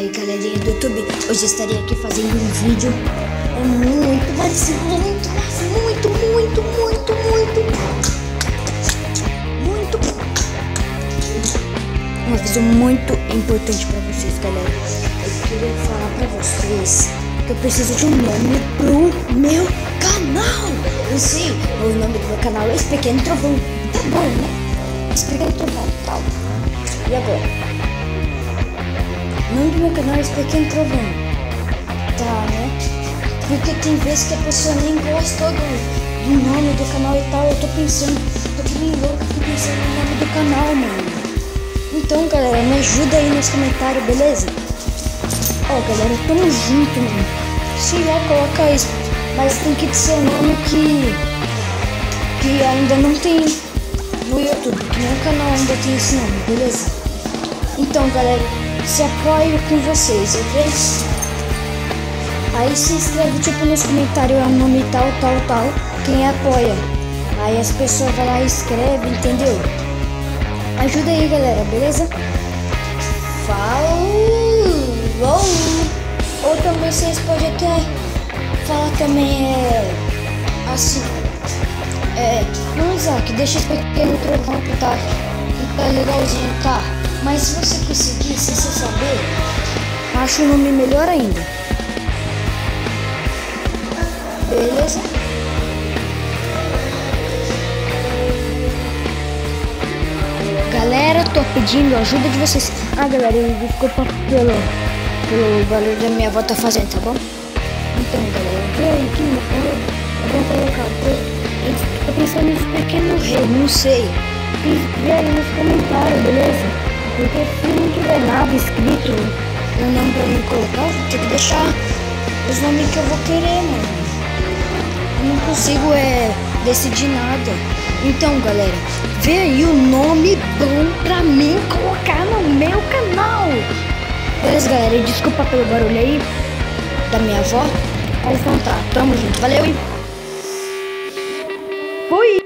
aí, galerinha do YouTube, hoje estarei aqui fazendo um vídeo vai ser muito um aviso muito importante pra vocês, galera. Eu queria falar pra vocês que eu preciso de um nome pro meu canal. Eu sei, o nome do meu canal é Esse Pequeno Trovão. Tá bom, né? Esse Pequeno Trovão, tal. E agora? O nome do meu canal é Esse Pequeno Trovão. Tá, né? Porque tem vezes que a pessoa nem gosta do nome do canal e tal. Eu tô pensando, tô que nem louco, tô pensando no nome do canal, mano. Então, galera, me ajuda aí nos comentários, beleza? Ó, galera, tamo junto, mano. Sei lá, coloca isso. Mas tem que ser um nome que ainda não tem no YouTube, que nenhum canal ainda tem esse nome, beleza? Então, galera, se apoio com vocês, ok? Aí se inscreve tipo nos comentários, é um nome tal, quem apoia. Aí as pessoas vão lá e escrevem, entendeu? Ajuda aí, galera, beleza? Falou! Ou também vocês podem até falar também, assim, não, Isaac, deixa esse pequeno trovão que tá legalzinho, tá? Mas se você conseguir, se você saber, acho o nome melhor ainda. Beleza? Galera, tô pedindo a ajuda de vocês. Ah, galera, eu vou desculpa pelo barulho da minha avó tá fazendo, tá bom? Então, galera, vê aí que eu vou colocar. Eu tô pensando nesse pequeno rei, não sei. Vê aí nos comentários, beleza? Porque se não tiver nada escrito, o nome pra mim colocar, eu vou ter que deixar os nomes que eu vou querer, mano. Eu não consigo decidir nada. Então, galera, vê aí o nome bom pra mim colocar no meu canal. Beleza, galera? E desculpa pelo barulho aí da minha avó. Mas então tá, tamo junto. Valeu e fui!